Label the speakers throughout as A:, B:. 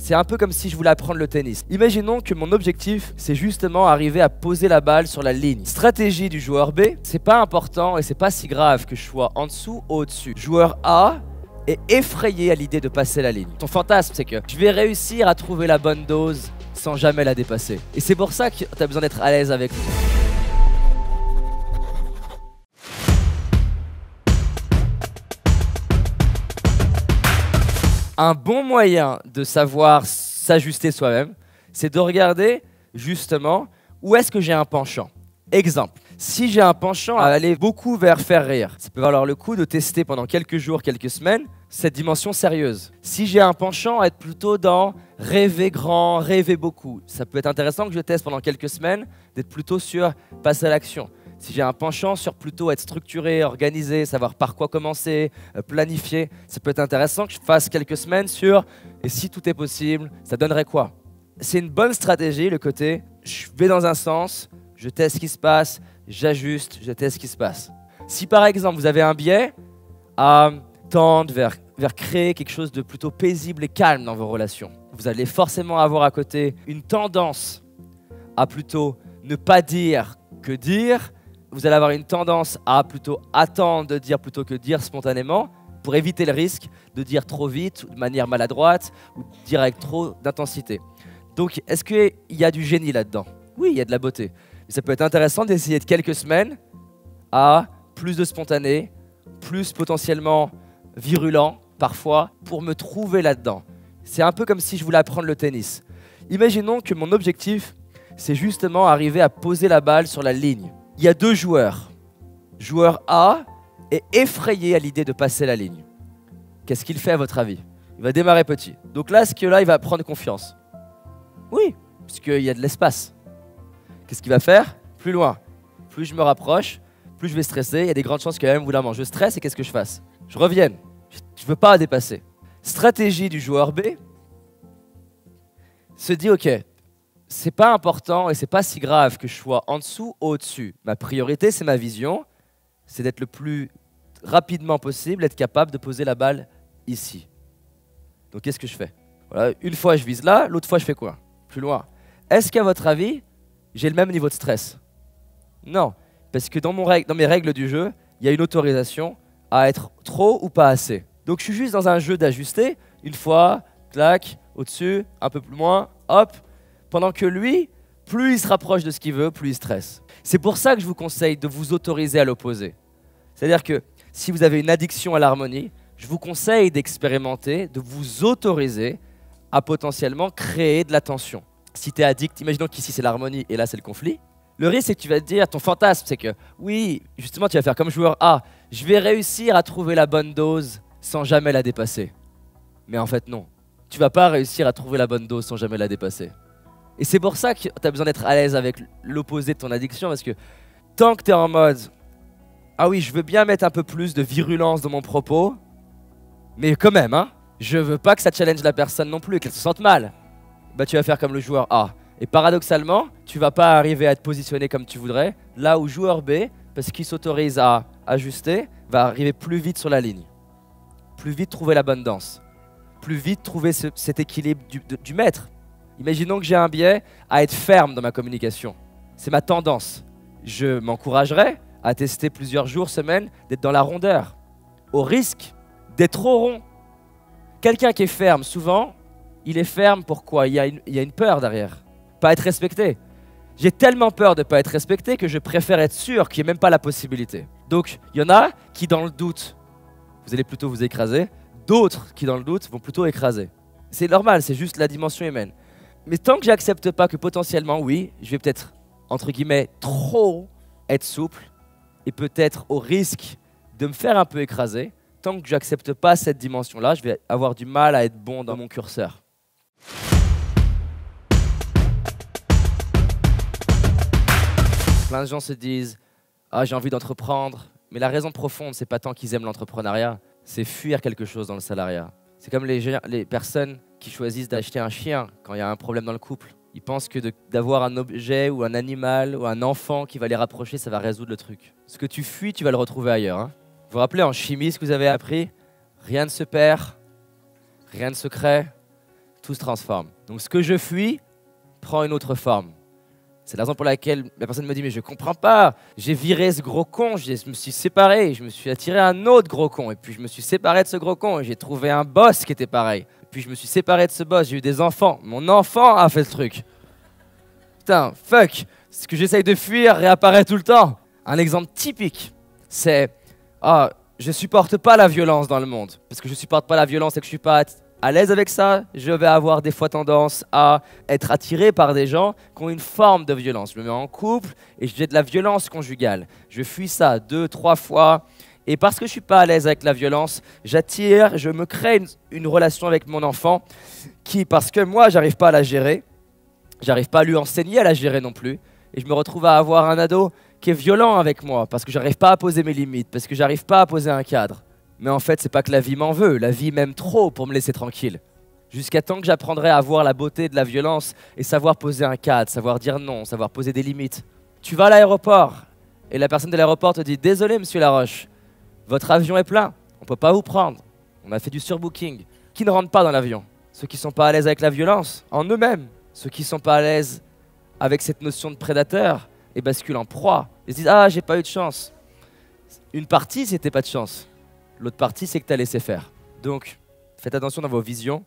A: C'est un peu comme si je voulais apprendre le tennis. Imaginons que mon objectif, c'est justement arriver à poser la balle sur la ligne. Stratégie du joueur B, c'est pas important et c'est pas si grave que je sois en dessous ou au-dessus. Joueur A est effrayé à l'idée de passer la ligne. Ton fantasme, c'est que je vais réussir à trouver la bonne dose sans jamais la dépasser. Et c'est pour ça que tu as besoin d'être à l'aise avec moi. Un bon moyen de savoir s'ajuster soi-même, c'est de regarder justement où est-ce que j'ai un penchant. Exemple, si j'ai un penchant à aller beaucoup vers faire rire, ça peut valoir le coup de tester pendant quelques jours, quelques semaines, cette dimension sérieuse. Si j'ai un penchant à être plutôt dans rêver grand, rêver beaucoup, ça peut être intéressant que je teste pendant quelques semaines d'être plutôt sur passer à l'action. Si j'ai un penchant sur plutôt être structuré, organisé, savoir par quoi commencer, planifier, ça peut être intéressant que je fasse quelques semaines sur « et si tout est possible, ça donnerait quoi ?» C'est une bonne stratégie, le côté « je vais dans un sens, je teste ce qui se passe, j'ajuste, je teste ce qui se passe ». Si par exemple vous avez un biais à tendre vers créer quelque chose de plutôt paisible et calme dans vos relations, vous allez forcément avoir à côté une tendance à plutôt ne pas dire que dire. Vous allez avoir une tendance à plutôt attendre de dire plutôt que dire spontanément pour éviter le risque de dire trop vite, de manière maladroite ou de dire avec trop d'intensité. Donc, est-ce qu'il y a du génie là-dedans? Oui, il y a de la beauté. Mais ça peut être intéressant d'essayer de quelques semaines à plus de spontané, plus potentiellement virulent parfois pour me trouver là-dedans. C'est un peu comme si je voulais apprendre le tennis. Imaginons que mon objectif, c'est justement arriver à poser la balle sur la ligne. Il y a deux joueurs. Joueur A est effrayé à l'idée de passer la ligne. Qu'est-ce qu'il fait à votre avis? Il va démarrer petit. Donc là, il va prendre confiance. Oui, puisqu'il y a de l'espace. Qu'est-ce qu'il va faire? Plus loin. Plus je me rapproche, plus je vais stresser. Il y a des grandes chances que même au bout d'un moment, je stresse et qu'est-ce que je fasse? Je revienne. Je ne veux pas dépasser. Stratégie du joueur B se dit, ok, c'est pas important et c'est pas si grave que je sois en dessous ou au-dessus. Ma priorité, c'est ma vision, c'est d'être le plus rapidement possible, être capable de poser la balle ici. Donc qu'est-ce que je fais? Voilà, une fois je vise là, l'autre fois je fais quoi? Plus loin. Est-ce qu'à votre avis, j'ai le même niveau de stress? Non, parce que dans mes règles du jeu, il y a une autorisation à être trop ou pas assez. Donc je suis juste dans un jeu d'ajuster, une fois, clac, au-dessus, un peu plus loin, hop. Pendant que lui, plus il se rapproche de ce qu'il veut, plus il stresse. C'est pour ça que je vous conseille de vous autoriser à l'opposé. C'est-à-dire que si vous avez une addiction à l'harmonie, je vous conseille d'expérimenter, de vous autoriser à potentiellement créer de la tension. Si tu es addict, imaginons qu'ici c'est l'harmonie et là c'est le conflit. Le risque c'est que tu vas te dire, ton fantasme c'est que oui, justement tu vas faire comme joueur A, je vais réussir à trouver la bonne dose sans jamais la dépasser. Mais en fait non, tu vas pas réussir à trouver la bonne dose sans jamais la dépasser. Et c'est pour ça que tu as besoin d'être à l'aise avec l'opposé de ton addiction, parce que tant que tu es en mode « Ah oui, je veux bien mettre un peu plus de virulence dans mon propos, mais quand même, hein, je veux pas que ça challenge la personne non plus, qu'elle se sente mal. » Bah tu vas faire comme le joueur A. Et paradoxalement, tu vas pas arriver à te positionner comme tu voudrais, là où joueur B, parce qu'il s'autorise à ajuster, va arriver plus vite sur la ligne. Plus vite trouver la bonne danse. Plus vite trouver cet équilibre du maître. Imaginons que j'ai un biais à être ferme dans ma communication. C'est ma tendance. Je m'encouragerais à tester plusieurs jours, semaines, d'être dans la rondeur, au risque d'être trop rond. Quelqu'un qui est ferme, souvent, il est ferme pourquoi? Il y a une peur derrière. Pas être respecté. J'ai tellement peur de ne pas être respecté que je préfère être sûr qu'il n'y ait même pas la possibilité. Donc, il y en a qui, dans le doute, vous allez plutôt vous écraser. D'autres qui, dans le doute, vont plutôt écraser. C'est normal, c'est juste la dimension humaine. Mais tant que j'accepte pas que potentiellement, oui, je vais peut-être, entre guillemets, trop être souple et peut-être au risque de me faire un peu écraser, tant que j'accepte pas cette dimension-là, je vais avoir du mal à être bon dans mon curseur. Plein de gens se disent « Ah, j'ai envie d'entreprendre », mais la raison profonde, c'est pas tant qu'ils aiment l'entrepreneuriat, c'est fuir quelque chose dans le salariat. C'est comme les personnes qui choisissent d'acheter un chien quand il y a un problème dans le couple. Ils pensent que d'avoir un objet ou un animal ou un enfant qui va les rapprocher, ça va résoudre le truc. Ce que tu fuis, tu vas le retrouver ailleurs. Hein. Vous vous rappelez en chimie ce que vous avez appris? Rien ne se perd, rien ne se crée, tout se transforme. Donc ce que je fuis prend une autre forme. C'est la raison pour laquelle la personne me dit « mais je comprends pas, j'ai viré ce gros con, je me suis séparé, je me suis attiré un autre gros con, et puis je me suis séparé de ce gros con, et j'ai trouvé un boss qui était pareil. Et puis je me suis séparé de ce boss, j'ai eu des enfants, mon enfant a fait ce truc. Putain, fuck, ce que j'essaye de fuir réapparaît tout le temps. » Un exemple typique, c'est « ah, je supporte pas la violence dans le monde, parce que je supporte pas la violence et que je suis pas à l'aise avec ça, je vais avoir des fois tendance à être attiré par des gens qui ont une forme de violence. Je me mets en couple et j'ai de la violence conjugale. Je fuis ça 2, 3 fois. Et parce que je ne suis pas à l'aise avec la violence, je me crée une relation avec mon enfant qui, parce que moi, j'arrive pas à la gérer, j'arrive pas à lui enseigner à la gérer non plus. Et je me retrouve à avoir un ado qui est violent avec moi parce que j'arrive pas à poser mes limites, parce que j'arrive pas à poser un cadre. Mais en fait, c'est pas que la vie m'en veut, la vie m'aime trop pour me laisser tranquille. Jusqu'à temps que j'apprendrai à voir la beauté de la violence et savoir poser un cadre, savoir dire non, savoir poser des limites. Tu vas à l'aéroport et la personne de l'aéroport te dit « Désolé, monsieur Laroche, votre avion est plein, on peut pas vous prendre. On a fait du surbooking. » Qui ne rentrent pas dans l'avion? Ceux qui sont pas à l'aise avec la violence, en eux-mêmes. Ceux qui sont pas à l'aise avec cette notion de prédateur et basculent en proie. Ils se disent « Ah, j'ai pas eu de chance. » Une partie, c'était pas de chance. L'autre partie, c'est que tu as laissé faire. Donc, faites attention dans vos visions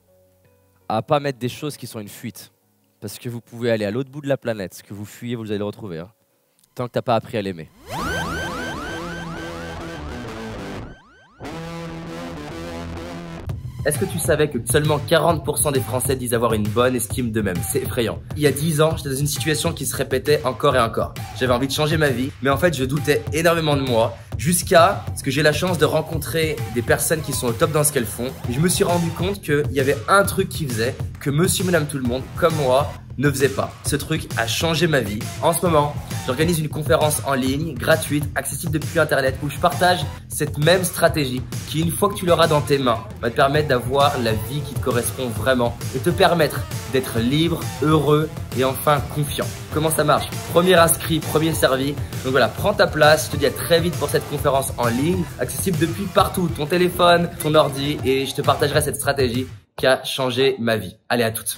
A: à ne pas mettre des choses qui sont une fuite. Parce que vous pouvez aller à l'autre bout de la planète. Ce que vous fuyez, vous allez le retrouver. Hein, tant que tu n'as pas appris à l'aimer. Est-ce que tu savais que seulement 40% des Français disent avoir une bonne estime d'eux-mêmes? C'est effrayant. Il y a 10 ans, j'étais dans une situation qui se répétait encore et encore. J'avais envie de changer ma vie, mais en fait, je doutais énormément de moi. Jusqu'à ce que j'ai la chance de rencontrer des personnes qui sont au top dans ce qu'elles font. Et je me suis rendu compte qu'il y avait un truc qui faisait que monsieur, madame, tout le monde, comme moi, ne faisait pas. Ce truc a changé ma vie. En ce moment, j'organise une conférence en ligne, gratuite, accessible depuis Internet, où je partage cette même stratégie qui, une fois que tu l'auras dans tes mains, va te permettre d'avoir la vie qui te correspond vraiment et te permettre d'être libre, heureux et enfin confiant. Comment ça marche? Premier inscrit, premier servi. Donc voilà, prends ta place. Je te dis à très vite pour cette conférence en ligne, accessible depuis partout, ton téléphone, ton ordi, et je te partagerai cette stratégie qui a changé ma vie. Allez, à toutes.